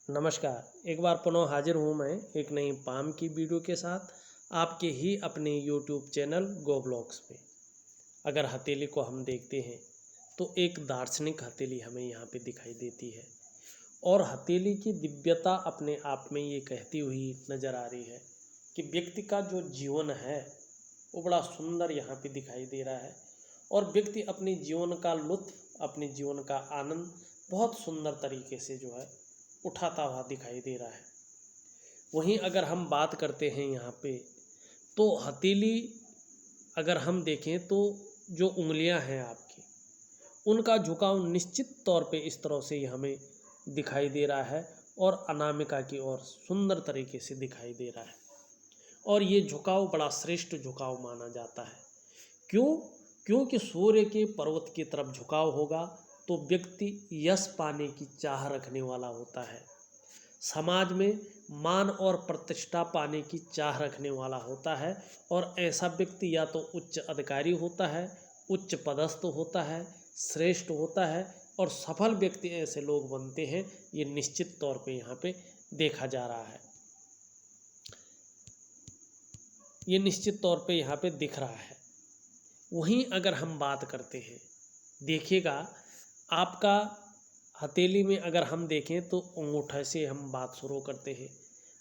नमस्कार। एक बार पुनः हाजिर हूँ मैं एक नई पाम की वीडियो के साथ आपके ही अपने यूट्यूब चैनल गो ब्लॉग्स पे। अगर हथेली को हम देखते हैं तो एक दार्शनिक हथेली हमें यहाँ पे दिखाई देती है और हथेली की दिव्यता अपने आप में ये कहती हुई नज़र आ रही है कि व्यक्ति का जो जीवन है वो बड़ा सुंदर यहाँ पे दिखाई दे रहा है और व्यक्ति अपने जीवन का लुत्फ़, अपने जीवन का आनंद बहुत सुंदर तरीके से जो है उठाता हुआ दिखाई दे रहा है। वहीं अगर हम बात करते हैं यहाँ पे तो हथेली अगर हम देखें तो जो उंगलियां हैं आपकी उनका झुकाव निश्चित तौर पे इस तरह से ही हमें दिखाई दे रहा है और अनामिका की ओर सुंदर तरीके से दिखाई दे रहा है और ये झुकाव बड़ा श्रेष्ठ झुकाव माना जाता है। क्यों? क्योंकि सूर्य के पर्वत की तरफ झुकाव होगा तो व्यक्ति यश पाने की चाह रखने वाला होता है, समाज में मान और प्रतिष्ठा पाने की चाह रखने वाला होता है और ऐसा व्यक्ति या तो उच्च अधिकारी होता है, उच्च पदस्थ होता है, श्रेष्ठ होता है और सफल व्यक्ति ऐसे लोग बनते हैं। ये निश्चित तौर पे यहाँ पे देखा जा रहा है, ये निश्चित तौर पे यहाँ पे दिख रहा है। वहीं अगर हम बात करते हैं, देखिएगा आपका हथेली में अगर हम देखें तो अंगूठे से हम बात शुरू करते हैं।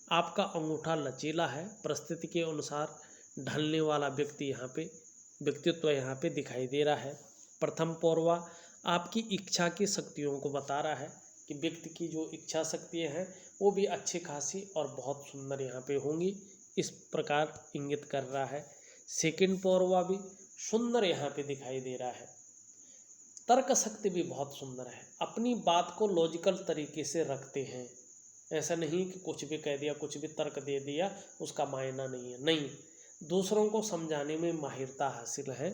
आपका अंगूठा लचीला है, परिस्थिति के अनुसार ढलने वाला व्यक्तित्व यहाँ पे दिखाई दे रहा है। प्रथम पौरवा आपकी इच्छा की शक्तियों को बता रहा है कि व्यक्ति की जो इच्छा शक्तियाँ हैं वो भी अच्छी खासी और बहुत सुंदर यहाँ पे होंगी, इस प्रकार इंगित कर रहा है। सेकंड पौरवा भी सुंदर यहाँ पे दिखाई दे रहा है। तर्क शक्ति भी बहुत सुंदर है, अपनी बात को लॉजिकल तरीके से रखते हैं। ऐसा नहीं कि कुछ भी कह दिया, कुछ भी तर्क दे दिया, उसका मायना नहीं है, नहीं, दूसरों को समझाने में माहिरता हासिल है।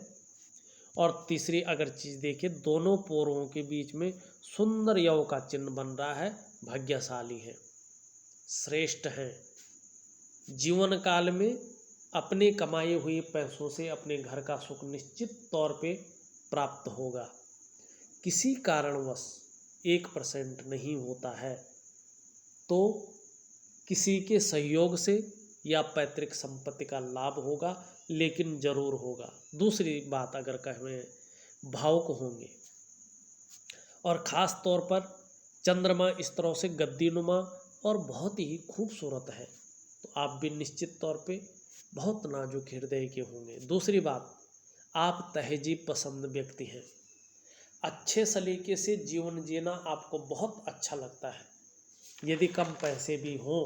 और तीसरी अगर चीज़ देखें, दोनों पोरों के बीच में सुंदर यव का चिन्ह बन रहा है, भाग्यशाली है, श्रेष्ठ हैं। जीवन काल में अपने कमाए हुए पैसों से अपने घर का सुख निश्चित तौर पे प्राप्त होगा। किसी कारणवश 1% नहीं होता है तो किसी के सहयोग से या पैतृक संपत्ति का लाभ होगा, लेकिन जरूर होगा। दूसरी बात अगर कहें, भावुक होंगे और ख़ास तौर पर चंद्रमा इस तरह से गद्दीनुमा और बहुत ही खूबसूरत है तो आप भी निश्चित तौर पे बहुत नाजुक हृदय के होंगे। दूसरी बात, आप तहजीब पसंद व्यक्ति हैं, अच्छे सलीके से जीवन जीना आपको बहुत अच्छा लगता है। यदि कम पैसे भी हों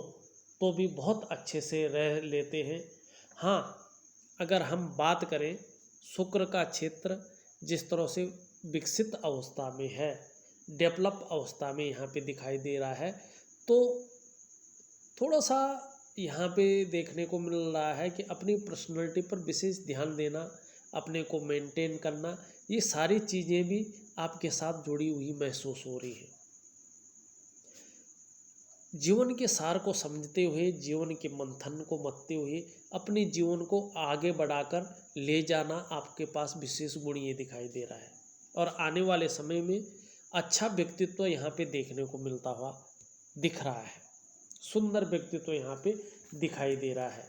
तो भी बहुत अच्छे से रह लेते हैं। हाँ, अगर हम बात करें शुक्र का क्षेत्र जिस तरह से विकसित अवस्था में है, डेवलप अवस्था में यहाँ पे दिखाई दे रहा है, तो थोड़ा सा यहाँ पे देखने को मिल रहा है कि अपनी पर्सनैलिटी पर विशेष ध्यान देना, अपने को मेंटेन करना, ये सारी चीज़ें भी आपके साथ जुड़ी हुई महसूस हो रही है। जीवन के सार को समझते हुए, जीवन के मंथन को मथते हुए अपने जीवन को आगे बढ़ाकर ले जाना आपके पास विशेष गुण ये दिखाई दे रहा है और आने वाले समय में अच्छा व्यक्तित्व यहाँ पे देखने को मिलता हुआ दिख रहा है, सुंदर व्यक्तित्व यहाँ पे दिखाई दे रहा है।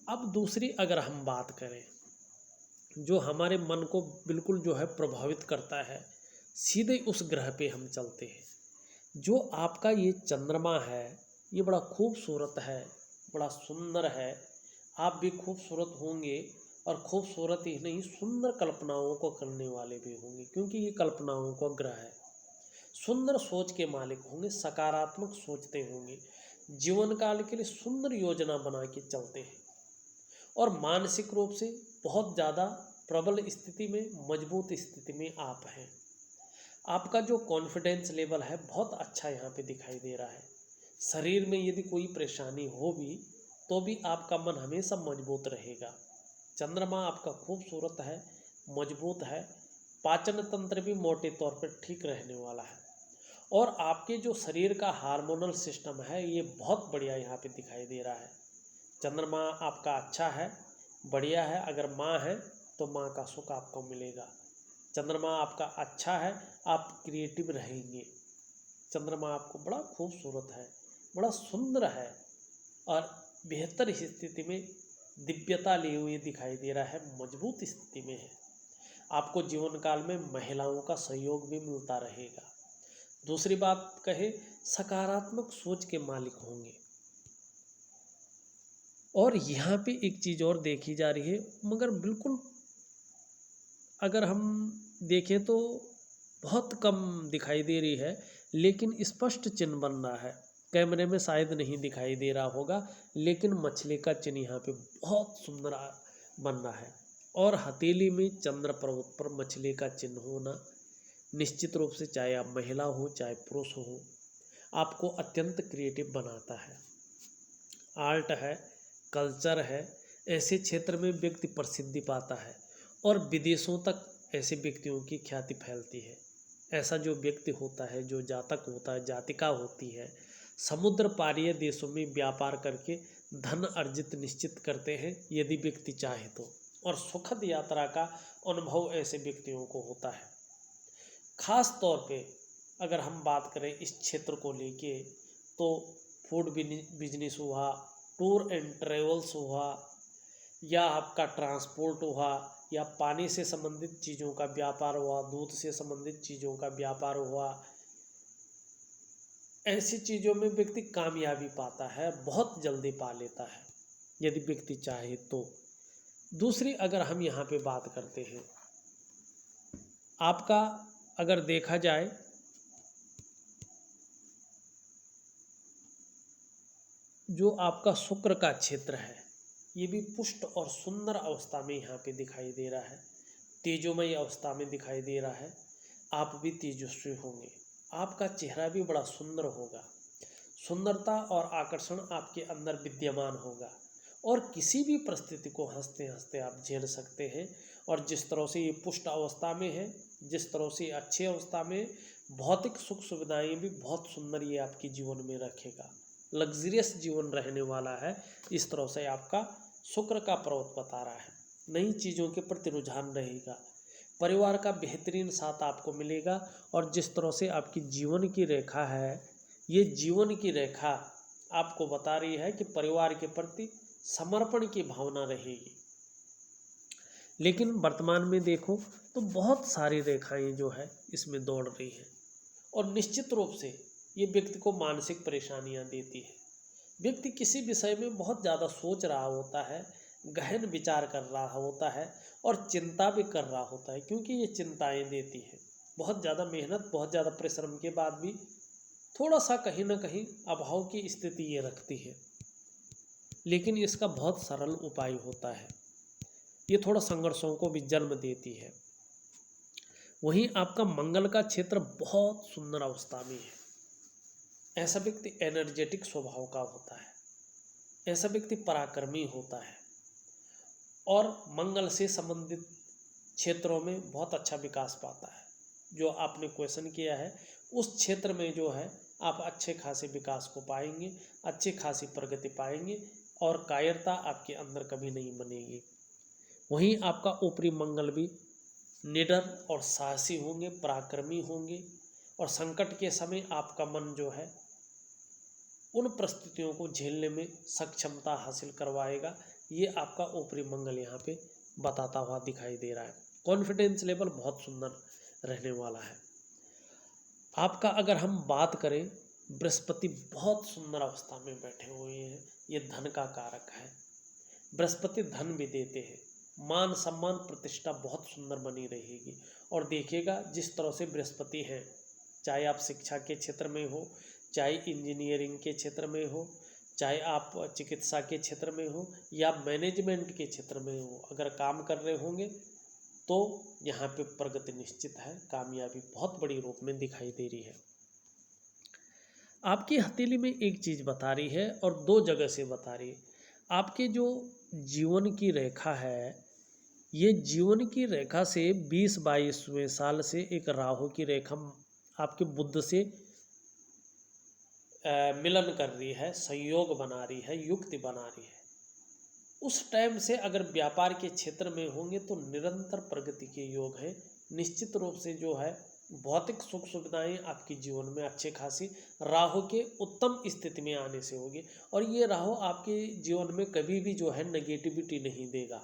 अब दूसरी अगर हम बात करें जो हमारे मन को बिल्कुल जो है प्रभावित करता है, सीधे उस ग्रह पे हम चलते हैं। जो आपका ये चंद्रमा है ये बड़ा खूबसूरत है, बड़ा सुंदर है। आप भी खूबसूरत होंगे और खूबसूरत ही नहीं, सुंदर कल्पनाओं को करने वाले भी होंगे, क्योंकि ये कल्पनाओं का ग्रह है। सुंदर सोच के मालिक होंगे, सकारात्मक सोचते होंगे, जीवन काल के लिए सुंदर योजना बना के चलते हैं और मानसिक रूप से बहुत ज़्यादा प्रबल स्थिति में, मजबूत स्थिति में आप हैं। आपका जो कॉन्फिडेंस लेवल है बहुत अच्छा यहाँ पे दिखाई दे रहा है। शरीर में यदि कोई परेशानी हो भी तो भी आपका मन हमेशा मजबूत रहेगा। चंद्रमा आपका खूबसूरत है, मजबूत है, पाचन तंत्र भी मोटे तौर पर ठीक रहने वाला है और आपके जो शरीर का हार्मोनल सिस्टम है ये बहुत बढ़िया यहाँ पे दिखाई दे रहा है। चंद्रमा आपका अच्छा है, बढ़िया है। अगर माँ है तो माँ का सुख आपको मिलेगा। चंद्रमा आपका अच्छा है, आप क्रिएटिव रहेंगे। चंद्रमा आपको बड़ा खूबसूरत है, बड़ा सुंदर है और बेहतर स्थिति में दिव्यता लिए हुए दिखाई दे रहा है, मजबूत स्थिति में है। आपको जीवन काल में महिलाओं का सहयोग भी मिलता रहेगा। दूसरी बात कहे, सकारात्मक सोच के मालिक होंगे। और यहाँ पे एक चीज़ और देखी जा रही है, मगर बिल्कुल अगर हम देखें तो बहुत कम दिखाई दे रही है, लेकिन स्पष्ट चिन्ह बन रहा है। कैमरे में शायद नहीं दिखाई दे रहा होगा, लेकिन मछली का चिन्ह यहाँ पे बहुत सुंदर बन रहा है। और हथेली में चंद्र पर्वत पर मछली का चिन्ह होना निश्चित रूप से, चाहे आप महिला हो चाहे पुरुष हो, आपको अत्यंत क्रिएटिव बनाता है। आर्ट है, कल्चर है, ऐसे क्षेत्र में व्यक्ति प्रसिद्धि पाता है और विदेशों तक ऐसे व्यक्तियों की ख्याति फैलती है। ऐसा जो व्यक्ति होता है, जो जातक होता है, जातिका होती है, समुद्र पारीय देशों में व्यापार करके धन अर्जित निश्चित करते हैं यदि व्यक्ति चाहे तो, और सुखद यात्रा का अनुभव ऐसे व्यक्तियों को होता है। खास तौर पे अगर हम बात करें इस क्षेत्र को लेके, तो फूड बिजनेस हुआ, टूर एंड ट्रेवल्स हुआ, या आपका ट्रांसपोर्ट हुआ, या पानी से संबंधित चीज़ों का व्यापार हुआ, दूध से संबंधित चीज़ों का व्यापार हुआ, ऐसी चीज़ों में व्यक्ति कामयाबी पाता है, बहुत जल्दी पा लेता है यदि व्यक्ति चाहे तो। दूसरी अगर हम यहाँ पे बात करते हैं, आपका अगर देखा जाए जो आपका शुक्र का क्षेत्र है, ये भी पुष्ट और सुंदर अवस्था में यहाँ पे दिखाई दे रहा है, तेजोमय अवस्था में दिखाई दे रहा है। आप भी तेजस्वी होंगे, आपका चेहरा भी बड़ा सुंदर होगा, सुंदरता और आकर्षण आपके अंदर विद्यमान होगा और किसी भी परिस्थिति को हंसते हंसते आप झेल सकते हैं। और जिस तरह से ये पुष्ट अवस्था में है, जिस तरह से अच्छी अवस्था में, भौतिक सुख सुविधाएं भी बहुत सुंदर ये आपके जीवन में रखेगा, लग्जरियस जीवन रहने वाला है। इस तरह से आपका शुक्र का पर्वत बता रहा है। नई चीज़ों के प्रति रुझान रहेगा, परिवार का बेहतरीन साथ आपको मिलेगा। और जिस तरह से आपकी जीवन की रेखा है, ये जीवन की रेखा आपको बता रही है कि परिवार के प्रति समर्पण की भावना रहेगी। लेकिन वर्तमान में देखो तो बहुत सारी रेखाएं जो है इसमें दौड़ रही हैं और निश्चित रूप से ये व्यक्ति को मानसिक परेशानियां देती है। व्यक्ति किसी विषय में बहुत ज़्यादा सोच रहा होता है, गहन विचार कर रहा होता है और चिंता भी कर रहा होता है, क्योंकि ये चिंताएं देती है। बहुत ज़्यादा मेहनत, बहुत ज़्यादा परिश्रम के बाद भी थोड़ा सा कहीं ना कहीं अभाव की स्थिति ये रखती है, लेकिन इसका बहुत सरल उपाय होता है। ये थोड़ा संघर्षों को भी जन्म देती है। वहीं आपका मंगल का क्षेत्र बहुत सुंदर अवस्था में है। ऐसा व्यक्ति एनर्जेटिक स्वभाव का होता है, ऐसा व्यक्ति पराक्रमी होता है और मंगल से संबंधित क्षेत्रों में बहुत अच्छा विकास पाता है। जो आपने क्वेश्चन किया है उस क्षेत्र में जो है आप अच्छे खासे विकास को पाएंगे, अच्छी खासी प्रगति पाएंगे और कायरता आपके अंदर कभी नहीं बनेगी। वहीं आपका ऊपरी मंगल भी निडर और साहसी होंगे, पराक्रमी होंगे और संकट के समय आपका मन जो है उन परिस्थितियों को झेलने में सक्षमता हासिल करवाएगा। ये आपका ऊपरी मंगल यहाँ पे बताता हुआ दिखाई दे रहा है। कॉन्फिडेंस लेवल बहुत सुंदर रहने वाला है। आपका अगर हम बात करें, बृहस्पति बहुत सुंदर अवस्था में बैठे हुए हैं, ये धन का कारक है। बृहस्पति धन भी देते हैं, मान सम्मान प्रतिष्ठा बहुत सुंदर बनी रहेगी। और देखिएगा जिस तरह से बृहस्पति हैं, चाहे आप शिक्षा के क्षेत्र में हो, चाहे इंजीनियरिंग के क्षेत्र में हो, चाहे आप चिकित्सा के क्षेत्र में हो या मैनेजमेंट के क्षेत्र में हो, अगर काम कर रहे होंगे तो यहाँ पे प्रगति निश्चित है, कामयाबी बहुत बड़ी रूप में दिखाई दे रही है। आपकी हथेली में एक चीज़ बता रही है और दो जगह से बता रही है। आपके जो जीवन की रेखा है, ये जीवन की रेखा से 20-22वें साल से एक राहु की रेखा आपके बुध से मिलन कर रही है, संयोग बना रही है, युक्ति बना रही है। उस टाइम से अगर व्यापार के क्षेत्र में होंगे तो निरंतर प्रगति के योग है। निश्चित रूप से जो है भौतिक सुख सुविधाएं आपके जीवन में अच्छे खासी राहु के उत्तम स्थिति में आने से होगी। और ये राहु आपके जीवन में कभी भी जो है नेगेटिविटी नहीं देगा।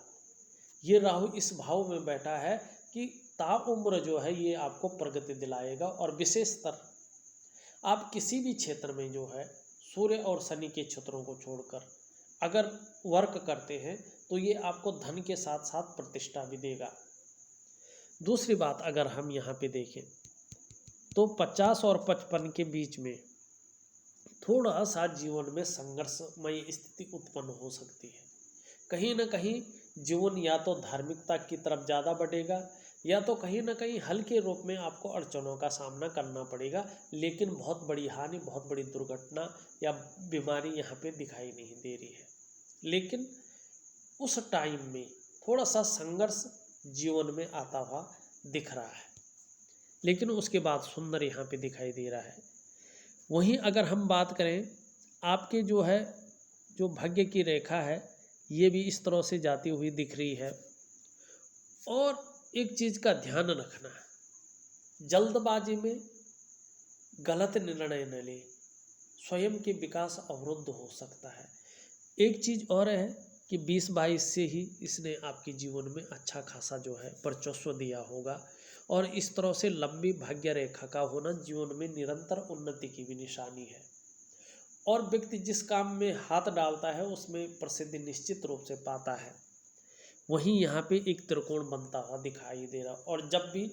ये राहु इस भाव में बैठा है कि ताउम्र जो है ये आपको प्रगति दिलाएगा। और विशेषतर आप किसी भी क्षेत्र में जो है सूर्य और शनि के क्षेत्रों को छोड़कर अगर वर्क करते हैं तो ये आपको धन के साथ साथ प्रतिष्ठा भी देगा। दूसरी बात अगर हम यहाँ पे देखें तो 50 और 55 के बीच में थोड़ा सा जीवन में संघर्षमय स्थिति उत्पन्न हो सकती है। कहीं ना कहीं जीवन या तो धार्मिकता की तरफ ज़्यादा बढ़ेगा या तो कहीं ना कहीं हल्के रूप में आपको अड़चनों का सामना करना पड़ेगा, लेकिन बहुत बड़ी हानि, बहुत बड़ी दुर्घटना या बीमारी यहाँ पे दिखाई नहीं दे रही है। लेकिन उस टाइम में थोड़ा सा संघर्ष जीवन में आता हुआ दिख रहा है, लेकिन उसके बाद सुंदर यहाँ पे दिखाई दे रहा है। वहीं अगर हम बात करें आपके जो है जो भाग्य की रेखा है ये भी इस तरह से जाती हुई दिख रही है। और एक चीज़ का ध्यान रखना है, जल्दबाजी में गलत निर्णय न ले, स्वयं के विकास अवरुद्ध हो सकता है। एक चीज़ और है कि 20-22 से ही इसने आपके जीवन में अच्छा खासा जो है वर्चस्व दिया होगा। और इस तरह से लंबी भाग्य रेखा का होना जीवन में निरंतर उन्नति की भी निशानी है। और व्यक्ति जिस काम में हाथ डालता है उसमें प्रसिद्धि निश्चित रूप से पाता है। वहीं यहाँ पे एक त्रिकोण बनता हुआ दिखाई दे रहा। और जब भी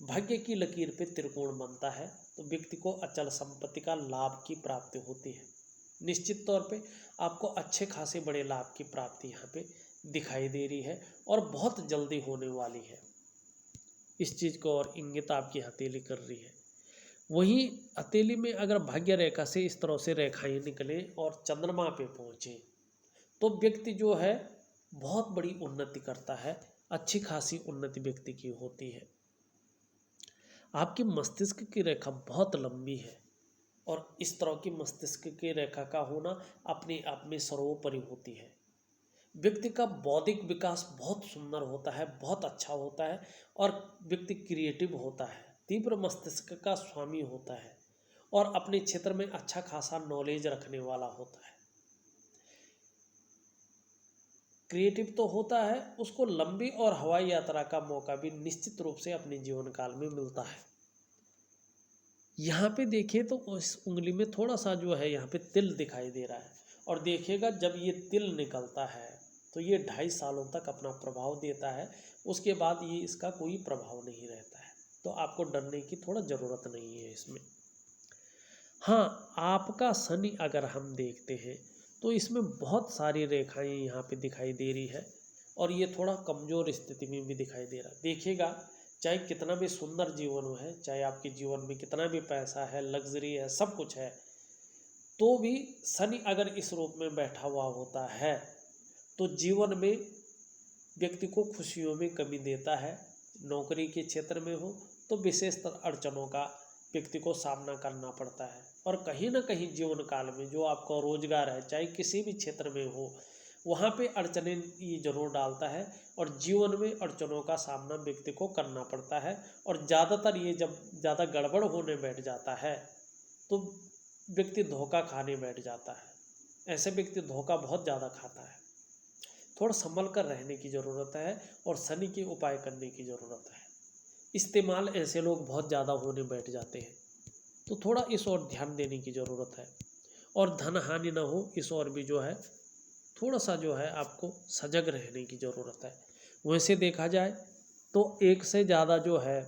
भाग्य की लकीर पे त्रिकोण बनता है तो व्यक्ति को अचल संपत्ति का लाभ की प्राप्ति होती है। निश्चित तौर पे आपको अच्छे खासे बड़े लाभ की प्राप्ति यहाँ पे दिखाई दे रही है और बहुत जल्दी होने वाली है। इस चीज़ को और इंगित आपकी हथेली कर रही है। वहीं हथेली में अगर भाग्य रेखा से इस तरह से रेखाएं निकले और चंद्रमा पे पहुँचे तो व्यक्ति जो है बहुत बड़ी उन्नति करता है, अच्छी खासी उन्नति व्यक्ति की होती है। आपकी मस्तिष्क की रेखा बहुत लंबी है और इस तरह की मस्तिष्क की रेखा का होना अपने आप में सर्वोपरि होती है। व्यक्ति का बौद्धिक विकास बहुत सुंदर होता है, बहुत अच्छा होता है और व्यक्ति क्रिएटिव होता है, तीव्र मस्तिष्क का स्वामी होता है और अपने क्षेत्र में अच्छा खासा नॉलेज रखने वाला होता है। क्रिएटिव तो होता है, उसको लंबी और हवाई यात्रा का मौका भी निश्चित रूप से अपने जीवन काल में मिलता है। यहाँ पे देखिए तो उस उंगली में थोड़ा सा जो है यहाँ पे तिल दिखाई दे रहा है। और देखिएगा जब ये तिल निकलता है तो ये 2.5 सालों तक अपना प्रभाव देता है, उसके बाद ये इसका कोई प्रभाव नहीं रहता है। तो आपको डरने की थोड़ा ज़रूरत नहीं है इसमें। हाँ, आपका शनि अगर हम देखते हैं तो इसमें बहुत सारी रेखाएं यहाँ पे दिखाई दे रही है और ये थोड़ा कमज़ोर स्थिति में भी दिखाई दे रहा है। देखिएगा चाहे कितना भी सुंदर जीवन हो है, चाहे आपके जीवन में कितना भी पैसा है, लग्जरी है, सब कुछ है, तो भी शनि अगर इस रूप में बैठा हुआ होता है तो जीवन में व्यक्ति को खुशियों में कमी देता है। नौकरी के क्षेत्र में हो तो विशेषतर अड़चनों का व्यक्ति को सामना करना पड़ता है। और कहीं ना कहीं जीवन काल में जो आपका रोजगार है, चाहे किसी भी क्षेत्र में हो, वहाँ पे अड़चनें ये जरूर डालता है और जीवन में अड़चनों का सामना व्यक्ति को करना पड़ता है। और ज़्यादातर ये जब ज़्यादा गड़बड़ होने बैठ जाता है तो व्यक्ति धोखा खाने बैठ जाता है। ऐसे व्यक्ति धोखा बहुत ज़्यादा खाता है। थोड़ा संभल कर रहने की ज़रूरत है और शनि के उपाय करने की ज़रूरत है। इस्तेमाल ऐसे लोग बहुत ज़्यादा होने बैठ जाते हैं, तो थोड़ा इस ओर ध्यान देने की ज़रूरत है। और धन हानि ना हो, इस ओर भी जो है थोड़ा सा जो है आपको सजग रहने की ज़रूरत है। वैसे देखा जाए तो एक से ज़्यादा जो है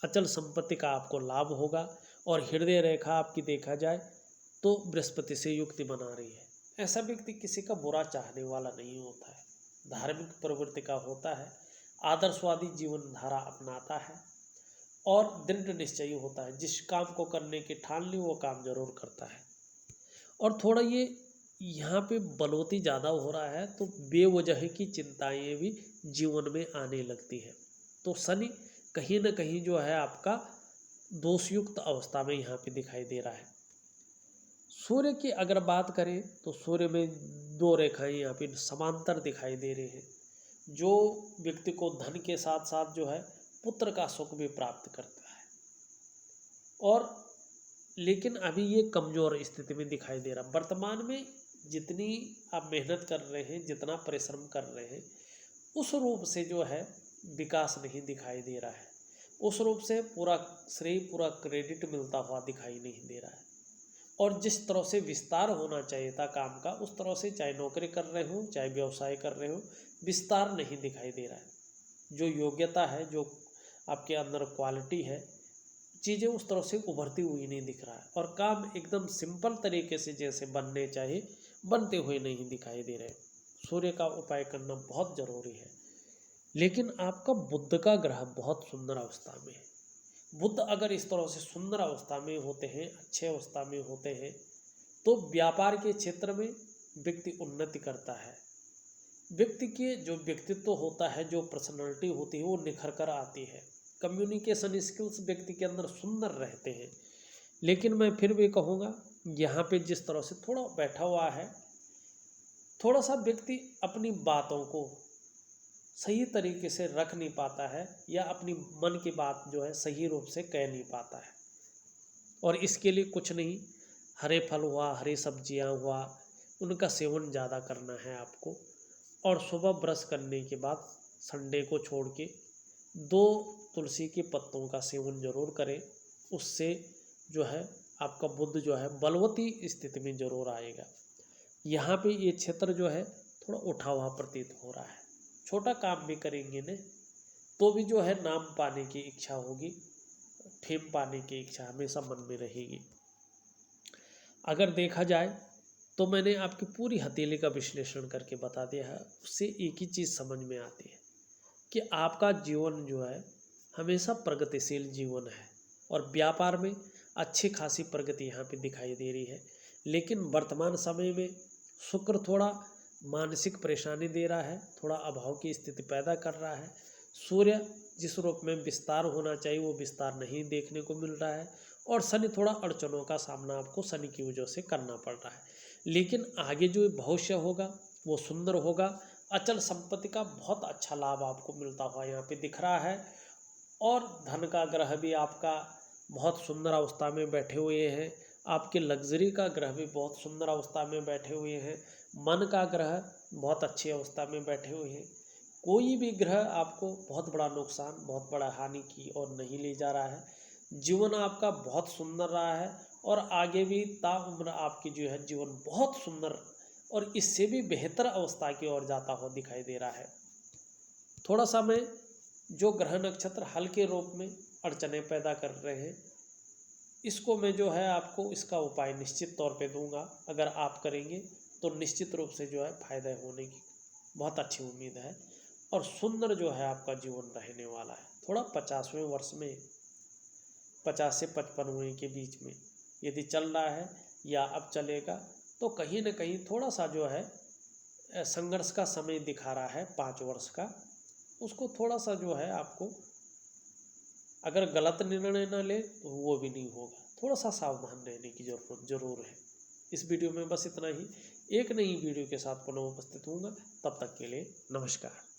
अचल संपत्ति का आपको लाभ होगा। और हृदय रेखा आपकी देखा जाए तो बृहस्पति से युक्ति बना रही है। ऐसा व्यक्ति किसी का बुरा चाहने वाला नहीं होता है, धार्मिक प्रवृत्ति का होता है, आदर्शवादी जीवन धारा अपनाता है और दृढ़ निश्चयी होता है। जिस काम को करने की ठान ली वो काम जरूर करता है। और थोड़ा ये यहाँ पे बलौती ज़्यादा हो रहा है तो बेवजह की चिंताएं भी जीवन में आने लगती है। तो शनि कहीं ना कहीं जो है आपका दोषयुक्त अवस्था में यहाँ पे दिखाई दे रहा है। सूर्य की अगर बात करें तो सूर्य में 2 रेखाएं यहाँ पे समांतर दिखाई दे रही हैं, जो व्यक्ति को धन के साथ साथ जो है पुत्र का सुख भी प्राप्त करता है। और लेकिन अभी ये कमज़ोर स्थिति में दिखाई दे रहा। वर्तमान में जितनी आप मेहनत कर रहे हैं, जितना परिश्रम कर रहे हैं, उस रूप से जो है विकास नहीं दिखाई दे रहा है। उस रूप से पूरा श्रेय, पूरा क्रेडिट मिलता हुआ दिखाई नहीं दे रहा है। और जिस तरह से विस्तार होना चाहिए था काम का, उस तरह से चाहे नौकरी कर रहे हो, चाहे व्यवसाय कर रहे हो, विस्तार नहीं दिखाई दे रहा है। जो योग्यता है, जो आपके अंदर क्वालिटी है, चीज़ें उस तरह से उभरती हुई नहीं दिख रहा है। और काम एकदम सिंपल तरीके से जैसे बनने चाहिए, बनते हुए नहीं दिखाई दे रहे। सूर्य का उपाय करना बहुत ज़रूरी है। लेकिन आपका बुध का ग्रह बहुत सुंदर अवस्था में है। बुध अगर इस तरह से सुंदर अवस्था में होते हैं, अच्छे अवस्था में होते हैं, तो व्यापार के क्षेत्र में व्यक्ति उन्नति करता है। व्यक्ति के जो व्यक्तित्व होता है, जो पर्सनालिटी होती है, वो निखर कर आती है। कम्युनिकेशन स्किल्स व्यक्ति के अंदर सुंदर रहते हैं। लेकिन मैं फिर भी कहूँगा, यहाँ पे जिस तरह से थोड़ा बैठा हुआ है, थोड़ा सा व्यक्ति अपनी बातों को सही तरीके से रख नहीं पाता है, या अपनी मन की बात जो है सही रूप से कह नहीं पाता है। और इसके लिए कुछ नहीं, हरे फल हुआ, हरी सब्जियां हुआ, उनका सेवन ज़्यादा करना है आपको। और सुबह ब्रश करने के बाद संडे को छोड़ के 2 तुलसी के पत्तों का सेवन जरूर करें। उससे जो है आपका बुध जो है बलवती स्थिति में जरूर आएगा। यहाँ पे ये क्षेत्र जो है थोड़ा उठा हुआ प्रतीत हो रहा है। छोटा काम भी करेंगे ने तो भी जो है नाम पाने की इच्छा होगी, फेम पाने की इच्छा हमेशा मन में रहेगी। अगर देखा जाए तो मैंने आपकी पूरी हथेली का विश्लेषण करके बता दिया है। उससे एक ही चीज़ समझ में आती है कि आपका जीवन जो है हमेशा प्रगतिशील जीवन है, और व्यापार में अच्छी खासी प्रगति यहाँ पे दिखाई दे रही है। लेकिन वर्तमान समय में शुक्र थोड़ा मानसिक परेशानी दे रहा है, थोड़ा अभाव की स्थिति पैदा कर रहा है। सूर्य जिस रूप में विस्तार होना चाहिए वो विस्तार नहीं देखने को मिल रहा है। और शनि थोड़ा अड़चनों का सामना आपको शनि की वजह से करना पड़ रहा है। लेकिन आगे जो भविष्य होगा वो सुंदर होगा। अचल संपत्ति का बहुत अच्छा लाभ आपको मिलता हुआ यहाँ पे दिख रहा है। और धन का ग्रह भी आपका बहुत सुंदर अवस्था में बैठे हुए हैं। आपके लग्जरी का ग्रह भी बहुत सुंदर अवस्था में बैठे हुए हैं। मन का ग्रह बहुत अच्छी अवस्था में बैठे हुए हैं। कोई भी ग्रह आपको बहुत बड़ा नुकसान, बहुत बड़ा हानि की ओर नहीं ले जा रहा है। जीवन आपका बहुत सुंदर रहा है, और आगे भी ताउम्र आपकी जो है जीवन बहुत सुंदर और इससे भी बेहतर अवस्था की ओर जाता हुआ दिखाई दे रहा है। थोड़ा सा मैं जो ग्रह नक्षत्र हल्के रूप में अड़चने पैदा कर रहे हैं, इसको मैं जो है आपको इसका उपाय निश्चित तौर पे दूंगा। अगर आप करेंगे तो निश्चित रूप से जो है फायदा होने की बहुत अच्छी उम्मीद है, और सुंदर जो है आपका जीवन रहने वाला है। थोड़ा 50वें वर्ष में 50 से 55वें के बीच में यदि चल रहा है या अब चलेगा, तो कहीं ना कहीं थोड़ा सा जो है संघर्ष का समय दिखा रहा है 5 वर्ष का। उसको थोड़ा सा जो है आपको, अगर गलत निर्णय न ले तो वो भी नहीं होगा। थोड़ा सा सावधान रहने की जरूर है। इस वीडियो में बस इतना ही। एक नई वीडियो के साथ पुनः उपस्थित होऊंगा। तब तक के लिए नमस्कार।